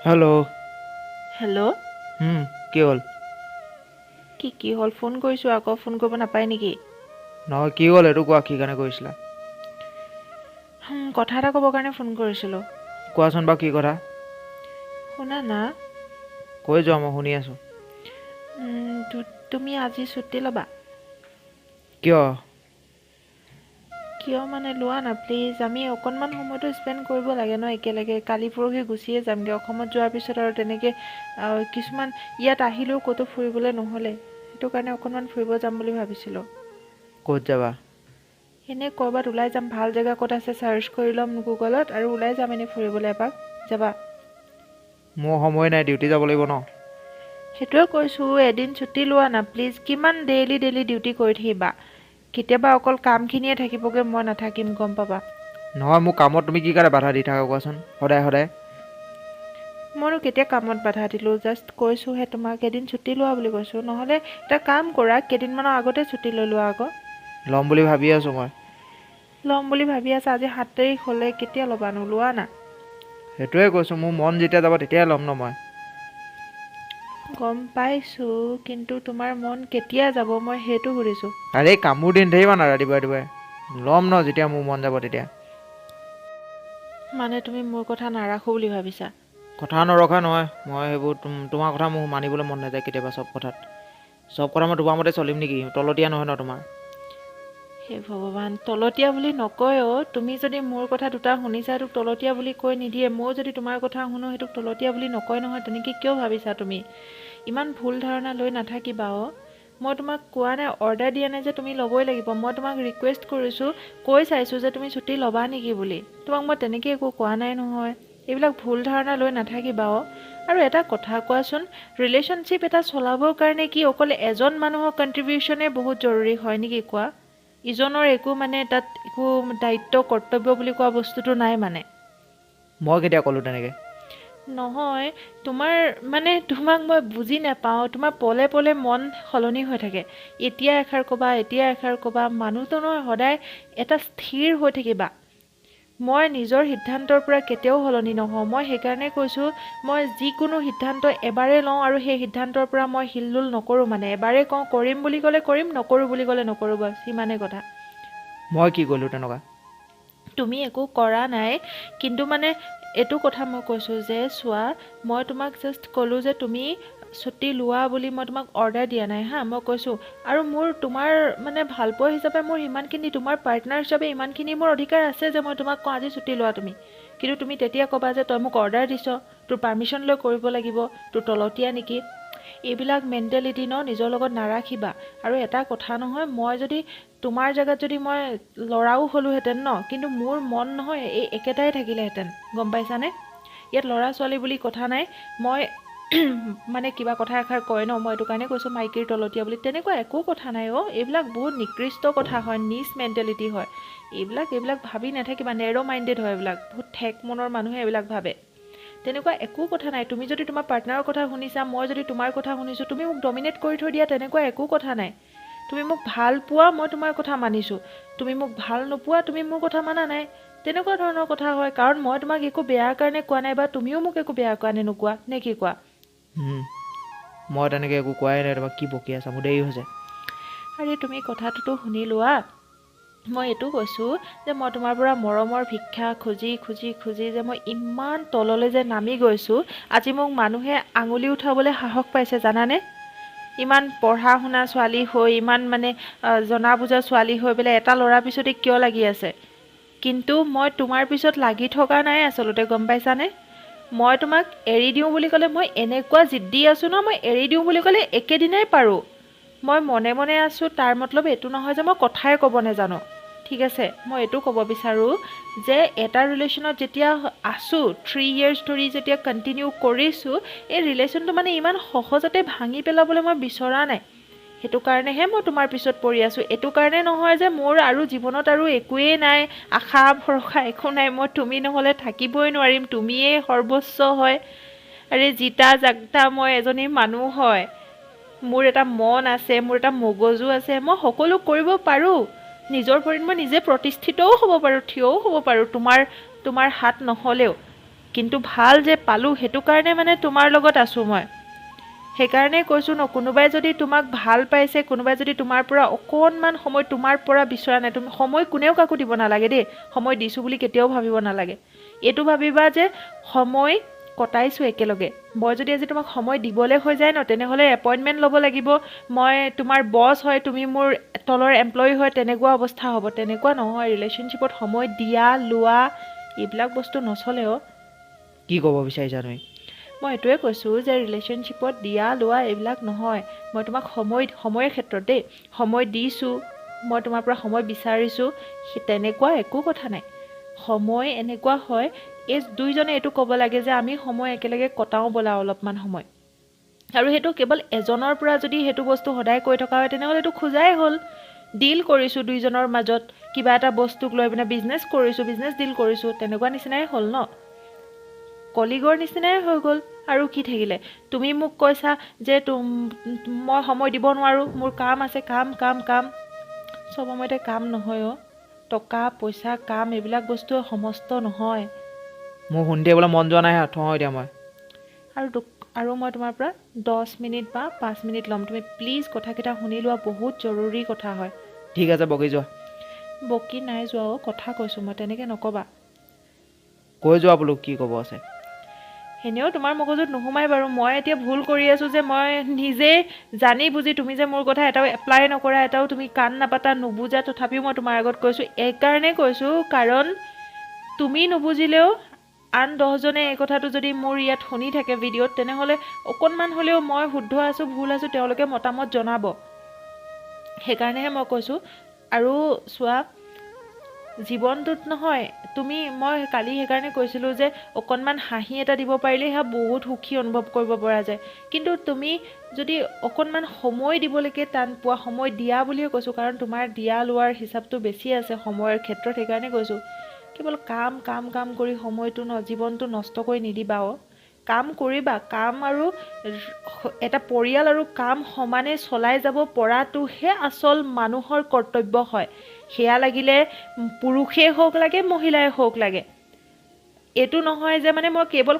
Hello'. Hello'. কি হ'ল? কি হ'ল? ফোন কৰিছোঁ আকৌ, ফোন কৰিব নাপায় নেকি? নহয়, কি হ'ল এইটো কোৱা, কি কাৰণে কৰিছিলা? কথা এটা ক'বৰ কাৰণে ফোন কৰিছিলোঁ। কোৱাচোন বাৰু কি কথা? শুনা না। কৈ যোৱা, মই শুনি আছোঁ। তুমি আজি ছুটি ল'বা? কিয়? কিয় মানে লোৱা না প্লিজ, আমি অকণমান সময়তো স্পেণ্ড কৰিব লাগে ন একেলগে। কালি পৰহি গুচিয়ে যামগৈ। অসমত যোৱাৰ পিছত আৰু তেনেকৈ কিছুমান ইয়াত আহিলেও ক'তো ফুৰিবলৈ নহ'লে, সেইটো কাৰণে অকণমান ফুৰিব যাম বুলি ভাবিছিলোঁ। ক'ত যাবা? এনেই ক'ৰবাত ওলাই যাম, ভাল জেগা ক'ত আছে চাৰ্চ কৰি ল'ম গুগলত আৰু ওলাই যাম এনেই ফুৰিবলৈ এপাক। যাবা? মোৰ সময় নাই, ডিউটি যাব লাগিব ন। সেইটোৱে কৈছোঁ, এদিন ছুটি লোৱা না প্লিজ। কিমান ডেইলি ডিউটি কৰি থাকিবা? কেতিয়াবা অকল কামখিনিয়ে থাকিবগৈ, মই নাথাকিম, গম পাবা। নহয়, মোৰ কামত তুমি কি কাৰণে বাধা দি থাকা কোৱাচোন, সদায় সদায়। মইনো কেতিয়া কামত বাধা দিলোঁ? জাষ্ট কৈছোঁহে তোমাক এদিন ছুটি লোৱা বুলি কৈছোঁ। নহ'লে এটা কাম কৰা, কেইদিনমানৰ আগতে ছুটি লৈ লোৱা আকৌ। ল'ম বুলি ভাবি আছোঁ মই। ল'ম বুলি ভাবি আছা? আজি 7 তাৰিখ হ'লে, কেতিয়া ল'বানো? লোৱা না। সেইটোৱে কৈছোঁ, মোৰ মন যেতিয়া যাব তেতিয়াই ল'ম ন মই। গম পাইছোঁ, কিন্তু তোমাৰ মন কেতিয়া যাব মই সেইটো সুধিছোঁ। আৰে কামোৰ দি নাথাকিবা না ৰাতিপুৱাই ৰাতিপুৱাই। ল'ম ন যেতিয়া মোৰ মন যাব তেতিয়া। মানে তুমি মোৰ কথা নাৰাখোঁ বুলি ভাবিছা? কথা নৰখা নহয়, মই সেইবোৰ তোমাৰ কথা মোৰ মানিবলৈ মন নাযায় কেতিয়াবা চব কথাত। চব কথা মই তোমাৰ মতে চলিম নেকি? তলতীয়া নহয় ন তোমাৰ। হে ভগৱান, তলতীয়া বুলি নকয় অ'। তুমি যদি মোৰ কথা দুটা শুনিছা, সেইটোক তলতীয়া বুলি কৈ নিদিয়ে। ময়ো যদি তোমাৰ কথা শুনো, সেইটোক তলতীয়া বুলি নকয় নহয়। তেনেকৈ কিয় ভাবিছা তুমি? ইমান ভুল ধাৰণা লৈ নাথাকিবা অ'। মই তোমাক কোৱা নাই, অৰ্ডাৰ দিয়া নাই যে তুমি ল'বই লাগিব। মই তোমাক ৰিকুৱেষ্ট কৰিছোঁ, কৈ চাইছোঁ যে তুমি ছুটি ল'বা নেকি বুলি। তোমাক মই তেনেকৈ একো কোৱা নাই নহয়। এইবিলাক ভুল ধাৰণা লৈ নাথাকিবা অ'। আৰু এটা কথা কোৱাচোন, ৰিলেশ্যনশ্বিপ এটা চলাবৰ কাৰণে কি অকল এজন মানুহৰ কণ্ট্ৰিবিউশ্যনে বহুত জৰুৰী হয় নেকি কোৱা? ইজনৰ একো মানে তাত একো দায়িত্ব কৰ্তব্য বুলি কোৱা বস্তুটো নাই মানে। মই কেতিয়া ক'লোঁ তেনেকৈ? নহয়, তোমাক মই বুজি নাপাওঁ। তোমাৰ পলে পলে মন সলনি হৈ থাকে। এতিয়া এষাৰ ক'বা, এতিয়া এষাৰ ক'বা। মানুহটো নহয় সদায় এটা স্থিৰ হৈ থাকিবা। মই নিজৰ সিদ্ধান্তৰ পৰা কেতিয়াও সলনি নহওঁ। মই সেইকাৰণে কৈছোঁ, মই যিকোনো সিদ্ধান্ত এবাৰেই লওঁ আৰু সেই সিদ্ধান্তৰ পৰা মই হিলডুল নকৰোঁ মানে। এবাৰেই কওঁ কৰিম বুলি ক'লে কৰিম, নকৰোঁ বুলি ক'লে নকৰোঁ, বছ সিমানেই কথা। মই কি ক'লোঁ তেনেকুৱা? তুমি একো কৰা নাই, কিন্তু মানে এইটো কথা মই কৈছোঁ যে চোৱা, মই তোমাক জাষ্ট ক'লোঁ যে তুমি ছুটি লোৱা বুলি মই তোমাক অৰ্ডাৰ দিয়া নাই হা। মই কৈছোঁ আৰু তোমাৰ মানে ভালপোৱা হিচাপে মোৰ ইমানখিনি, তোমাৰ পাৰ্টনাৰ হিচাপে ইমানখিনি মোৰ অধিকাৰ আছে যে মই তোমাক কওঁ আজি ছুটি লোৱা তুমি। কিন্তু তুমি তেতিয়া ক'বা যে তই মোক অৰ্ডাৰ দিছ, তোৰ পাৰ্মিশ্যন লৈ কৰিব লাগিব, তোৰ তলতীয়া নেকি? এইবিলাক মেণ্টেলিটি ন নিজৰ লগত নাৰাখিবা। আৰু এটা কথা নহয়, মই যদি তোমাৰ জেগাত যদি মই ল'ৰাও হ'লোহেঁতেন ন, কিন্তু মোৰ মন নহয় এই একেটাই থাকিলেহেঁতেন, গম পাইছানে? ইয়াত ল'ৰা ছোৱালী বুলি কথা নাই। মই মানে কিবা কথা এষাৰ কয় ন, মই এইটো কাৰণে কৈছোঁ মাইকীৰ তলতীয়া বুলি। তেনেকুৱা একো কথা নাই অ'। এইবিলাক বহুত নিকৃষ্ট কথা হয়, নিজ মেণ্টেলিটি হয়। এইবিলাক ভাবি নাথাকিবা। নেৰ' মাইণ্ডেড হয় এইবিলাক। বহুত ঠেক মনৰ মানুহে এইবিলাক ভাবে। তেনেকুৱা একো কথা নাই। তুমি যদি তোমাৰ পাৰ্টনাৰৰ কথা শুনিছা, মই যদি তোমাৰ কথা শুনিছোঁ, তুমি মোক ডমিনেট কৰি থৈ দিয়া, তেনেকুৱা একো কথা নাই। তুমি মোক ভাল পোৱা, মই তোমাৰ কথা মানিছোঁ। তুমি মোক ভাল নোপোৱা, তুমি মোৰ কথা মানা নাই। তেনেকুৱা ধৰণৰ কথা হয়। কাৰণ মই তোমাক একো বেয়াৰ কাৰণে কোৱা নাই, বা তুমিও মোক একো বেয়াৰ কাৰণে নোকোৱা, নে কি কোৱা? মই তেনেকৈ একো কোৱাই নাই তোমাক। কি বকি আছা? মোৰ দেৰি হৈছে। আৰে তুমি কথাটোতো শুনি লোৱা। মই এইটো কৈছোঁ যে মই তোমাৰ পৰা মৰমৰ ভিক্ষা খুজি খুজি খুজি যে মই ইমান তললৈ যে নামি গৈছোঁ, আজি মোক মানুহে আঙুলি উঠাবলৈ সাহস পাইছে জানানে? ইমান পঢ়া শুনা ছোৱালী হৈ, ইমান মানে জনা বুজা ছোৱালী হৈ পেলাই এটা ল'ৰাৰ পিছতে কিয় লাগি আছে? কিন্তু মই তোমাৰ পিছত লাগি থকা নাই আচলতে, গম পাইছানে? মই তোমাক এৰি দিওঁ বুলি ক'লে মই এনেকুৱা জিদ্দি আছোঁ ন, মই এৰি দিওঁ বুলি ক'লে একেদিনাই পাৰোঁ। মই মনে মনে আছোঁ, তাৰ মতলব এইটো নহয় যে মই কথাই ক'ব নাজানো। ঠিক আছে? মই এইটো ক'ব বিচাৰোঁ যে এটা ৰিলেশ্যনত যেতিয়া আছোঁ, 3 years ধৰি যেতিয়া কণ্টিনিউ কৰিছোঁ, এই ৰিলেশ্যনটো মানে ইমান সহজতে ভাঙি পেলাবলৈ মই বিচৰা নাই। সেইটো কাৰণেহে মই তোমাৰ পিছত পৰি আছোঁ। এইটো কাৰণে নহয় যে মোৰ আৰু জীৱনত আৰু একোৱেই নাই, আশা ভৰসা একো নাই, মই তুমি নহ'লে থাকিবই নোৱাৰিম, তুমিয়েই সৰ্বস্ব হয়। আৰে জিতা জাগতা মই এজনী মানুহ হয়। মোৰ এটা মন আছে, মোৰ এটা মগজু আছে, মই সকলো কৰিব পাৰোঁ। নিজৰ ভৰিত মই নিজে প্ৰতিষ্ঠিতও হ'ব পাৰোঁ, থিয়ও হ'ব পাৰোঁ, তোমাৰ হাত নহ'লেও। কিন্তু ভাল যে পালোঁ সেইটো কাৰণে মানে তোমাৰ লগত আছোঁ মই সেইকাৰণে কৈছোঁ ন কোনোবাই যদি তোমাক ভাল পাইছে কোনোবাই যদি তোমাৰ পৰা অকণমান সময় তোমাৰ পৰা বিচৰা নাই তুমি সময় কোনেও কাকো দিব নালাগে দেই সময় দিছোঁ বুলি কেতিয়াও ভাবিব নালাগে এইটো ভাবিবা যে সময় কটাইছোঁ একেলগে মই যদি আজি তোমাক সময় দিবলৈ হৈ যায় ন তেনেহ'লে এপইণ্টমেণ্ট ল'ব লাগিব মই তোমাৰ বছ হয় তুমি মোৰ তলৰ এমপ্লয়ী হয় তেনেকুৱা অৱস্থা হ'ব তেনেকুৱা নহয় ৰিলেশ্যনশ্বিপত সময় দিয়া লোৱা এইবিলাক বস্তু নচলে কি ক'ব বিচাৰিছা তুমি মই এইটোৱে কৈছোঁ যে ৰিলেশ্যনশ্বিপত দিয়া লোৱা এইবিলাক নহয় মই তোমাক সময়ৰ ক্ষেত্ৰত দেই সময় দিছোঁ মই তোমাৰ পৰা সময় বিচাৰিছোঁ তেনেকুৱা একো কথা নাই সময় এনেকুৱা হয় এই দুইজনে এইটো ক'ব লাগে যে আমি সময় একেলগে কটাওঁ ব'লা অলপমান সময় আৰু সেইটো কেৱল এজনৰ পৰা যদি সেইটো বস্তু সদায় কৈ থকা হয় তেনেহ'লে এইটো খোজাই হ'ল ডিল কৰিছোঁ দুইজনৰ মাজত কিবা এটা বস্তুক লৈ পিনে বিজনেছ কৰিছোঁ বিজনেছ ডিল কৰিছোঁ তেনেকুৱা নিচিনাই হ'ল ন কলিগৰ নিচিনাই হৈ গ'ল আৰু কি থাকিলে তুমি মোক কৈছা যে মই সময় দিব নোৱাৰোঁ মোৰ কাম আছে কাম চব সময়তে কাম নহয় টকা পইচা কাম এইবিলাক বস্তু সমস্ত নহয় মোৰ শুনি থাকিবলৈ মন যোৱা নাই থওঁ এতিয়া মই আৰু মই তোমাৰ পৰা 10 মিনিট বা 5 মিনিট ল'ম তুমি প্লিজ কথাকেইটা শুনি লোৱা বহুত জৰুৰী কথা হয় ঠিক আছে বকি যোৱা বকি নাই যোৱা কথা কৈছোঁ মই তেনেকৈ নক'বা কৈ যোৱা বোলো কি ক'ব আছে এনেও তোমাৰ মগজুত নোসোমাই বাৰু মই এতিয়া ভুল কৰি আছোঁ যে মই নিজে জানি বুজি তুমি যে মোৰ কথা এটাও এপ্লাই নকৰা এটাও তুমি কাণ নাপাতা নুবুজা তথাপিও মই তোমাৰ আগত কৈছোঁ এইকাৰণে কৈছোঁ কাৰণ তুমি নুবুজিলেও আন 10জনে এই কথাটো যদি মোৰ ইয়াত শুনি থাকে ভিডিঅ'ত তেনেহ'লে অকণমান হ'লেও মই শুদ্ধ আছোঁ ভুল আছোঁ তেওঁলোকে মতামত জনাব সেইকাৰণেহে মই কৈছোঁ আৰু চোৱা জীৱনটোত নহয় মই কালি সেইকাৰণে কৈছিলোঁ যে অকণমান হাঁহি এটা দিব পাৰিলে সেয়া বহুত সুখী অনুভৱ কৰিব পৰা যায় কিন্তু তুমি যদি অকণমান সময় দিবলৈকে টান পোৱা সময় দিয়া বুলিয়ে কৈছোঁ কাৰণ তোমাৰ দিয়া লোৱাৰ হিচাপটো বেছি আছে সময়ৰ ক্ষেত্ৰত সেইকাৰণে কৈছোঁ কেৱল কাম কৰি সময়টো জীৱনটো নষ্ট কৰি নিদিবা কাম কৰিবা কাম আৰু এটা পৰিয়াল আৰু কাম সমানে চলাই যাব পৰাটোহে আচল মানুহৰ কৰ্তব্য হয় সেয়া লাগিলে পুৰুষেই হওক লাগে মহিলাই হওক লাগে এইটো নহয় যে মানে মই কেৱল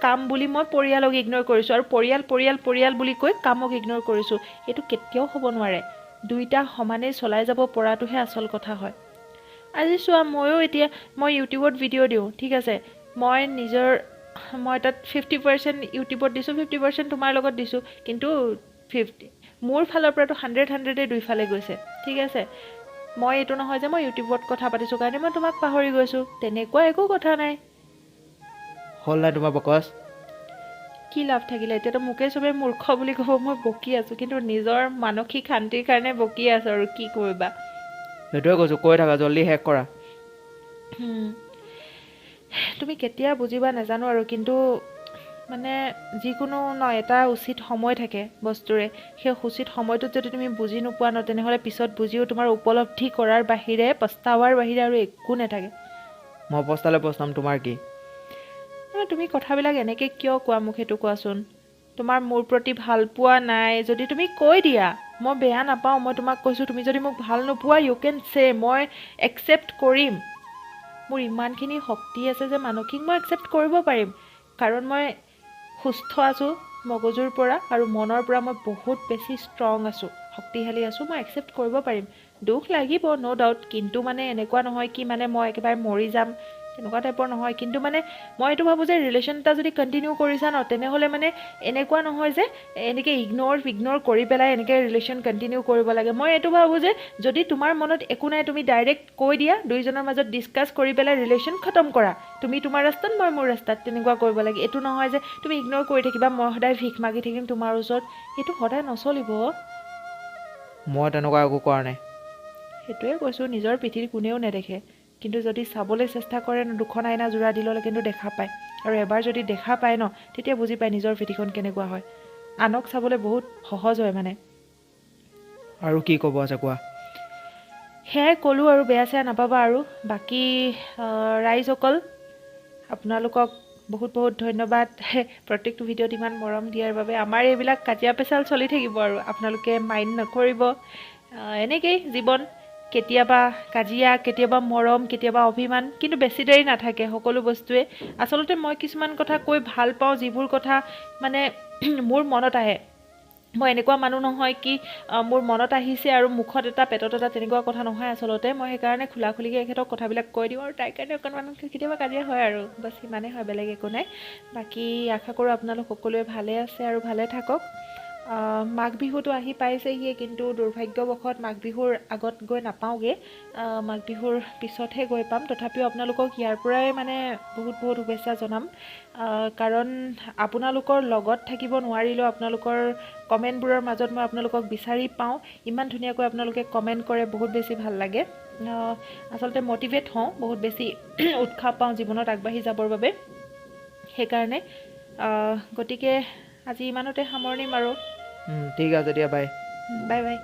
কাম বুলি মই পৰিয়ালক ইগন'ৰ কৰিছোঁ আৰু পৰিয়াল বুলি কৈ কামক ইগন'ৰ কৰিছোঁ এইটো কেতিয়াও হ'ব নোৱাৰে দুইটা সমানে চলাই যাব পৰাটোহে আচল কথা হয় আজি চোৱা মই ইউটিউবত ভিডিঅ' দিওঁ ঠিক আছে মই তাত 50% ইউটিউবত দিছোঁ 50% তোমাৰ লগত দিছোঁ কিন্তু 50 মোৰ ফালৰ পৰাতো 100 দুইফালে গৈছে ঠিক আছে মই এইটো নহয় যে মই ইউটিউবত কথা পাতিছোঁ কাৰণে মই তোমাক পাহৰি গৈছোঁ তেনেকুৱা একো কথা নাই হ'ল নাই তোমাৰ বকৱাচ কি লাভ থাকিলে এতিয়াতো মোকে চবে মূৰ্খ বুলি ক'ব মই বকি আছোঁ কিন্তু নিজৰ মানসিক শান্তিৰ কাৰণে বকি আছোঁ আৰু কি কৰিবা সেইটোৱে কৈছোঁ কৈ থাকা জল্দি শেষ কৰা তুমি কেতিয়া বুজিবা নাজানো আৰু কিন্তু মানে যিকোনো এটা উচিত সময় থাকে বস্তুৰে সেই উচিত সময়টোত যদি তুমি বুজি নোপোৱা তেনেহ'লে পিছত বুজিও তোমাৰ উপলব্ধি কৰাৰ বাহিৰে পস্তাৱাৰ বাহিৰে আৰু একো নাথাকে মই পস্তাম তোমাৰ কি তুমি কথাবিলাক এনেকৈ কিয় কোৱা মোক সেইটো কোৱাচোন তোমাৰ মোৰ প্ৰতি ভাল পোৱা নাই যদি তুমি কৈ দিয়া মই বেয়া নাপাওঁ মই তোমাক কৈছোঁ তুমি যদি মোক ভাল নোপোৱা ইউ কেন চে মই একচেপ্ট কৰিম মোৰ ইমানখিনি শক্তি আছে যে মানসিক মই একচেপ্ট কৰিব পাৰিম কাৰণ মই সুস্থ আছোঁ মগজুৰ পৰা আৰু মনৰ পৰা মই বহুত বেছি ষ্ট্ৰং আছোঁ শক্তিশালী আছোঁ মই একচেপ্ট কৰিব পাৰিম দুখ লাগিব ন' ডাউট কিন্তু মানে এনেকুৱা নহয় কি মানে মই একেবাৰে মৰি যাম তেনেকুৱা টাইপৰ নহয় কিন্তু মানে মই এইটো ভাবোঁ যে ৰিলেশ্যন এটা যদি কণ্টিনিউ কৰিছা তেনেহ'লে মানে এনেকুৱা নহয় যে এনেকৈ ইগন'ৰ কৰি পেলাই এনেকৈ ৰিলেশ্যন কণ্টিনিউ কৰিব লাগে মই এইটো ভাবোঁ যে যদি তোমাৰ মনত একো নাই তুমি ডাইৰেক্ট কৈ দিয়া দুইজনৰ মাজত ডিছকাছ কৰি পেলাই ৰিলেশ্যন খতম কৰা তুমি তোমাৰ ৰাস্তাত মই মোৰ ৰাস্তাত তেনেকুৱা কৰিব লাগে এইটো নহয় যে তুমি ইগন'ৰ কৰি থাকিবা মই সদায় ভিক মাগি থাকিম তোমাৰ ওচৰত এইটো সদায় নচলিব মই তেনেকুৱা একো কৰা নাই সেইটোৱে কৈছোঁ নিজৰ পিঠিৰ কোনেও নেদেখে কিন্তু যদি চাবলৈ চেষ্টা কৰে দুখন আইনা জোৰা দি ল'লে কিন্তু দেখা পায় আৰু এবাৰ যদি দেখা পায় তেতিয়া বুজি পায় নিজৰ পিঠিখন কেনেকুৱা হয় আনক চাবলৈ বহুত সহজ হয় মানে আৰু কি ক'ব আছে কোৱা সেয়াই ক'লোঁ আৰু বেয়া চেয়া নাপাবা আৰু বাকী ৰাইজসকল আপোনালোকক বহুত ধন্যবাদ প্ৰত্যেকটো ভিডিঅ'ত ইমান মৰম দিয়াৰ বাবে আমাৰ এইবিলাক কাজিয়া পেচাল চলি থাকিব আৰু আপোনালোকে মাইণ্ড নকৰিব এনেকেই জীৱন কেতিয়াবা কাজিয়া, কেতিয়াবা মৰম, কেতিয়াবা অভিমান, কিন্তু বেছি দেৰি নাথাকে সকলো বস্তুৱে। আচলতে মই কিছুমান কথা কৈ ভাল পাওঁ, যিবোৰ কথা মানে মোৰ মনত আহে। মই এনেকুৱা মানুহ নহয় কি মোৰ মনত আহিছে আৰু মুখত এটা পেটত এটা, তেনেকুৱা কথা নহয় আচলতে। মই সেইকাৰণে খোলাখুলিকৈ এখেতক কথাবিলাক কৈ দিওঁ, আৰু তাইৰ কাৰণে অকণমান কেতিয়াবা কাজিয়া হয় আৰু বাছ সিমানেই হয়, বেলেগ একো নাই। বাকী আশা কৰোঁ আপোনালোক সকলোৱে ভালে আছে আৰু ভালে থাকক। মাঘ বিহুটো আহি পাইছেহিয়ে, কিন্তু দুৰ্ভাগ্যবশত মাঘ বিহুৰ আগত গৈ নাপাওঁগৈ। মাঘ বিহুৰ পিছতহে গৈ পাম। তথাপিও আপোনালোকক ইয়াৰ পৰাই মানে বহুত বহুত শুভেচ্ছা জনাম, কাৰণ আপোনালোকৰ লগত থাকিব নোৱাৰিলেও আপোনালোকৰ কমেণ্টবোৰৰ মাজত মই আপোনালোকক বিচাৰি পাওঁ। ইমান ধুনীয়াকৈ আপোনালোকে কমেণ্ট কৰে, বহুত বেছি ভাল লাগে। আচলতে মটিভেট হওঁ, বহুত বেছি উৎসাহ পাওঁ জীৱনত আগবাঢ়ি যাবৰ বাবে। সেইকাৰণে গতিকে আজি ইমানতে সামৰণি মাৰোঁ। ঠিক আছে দিয়া, বাই। Bye bye.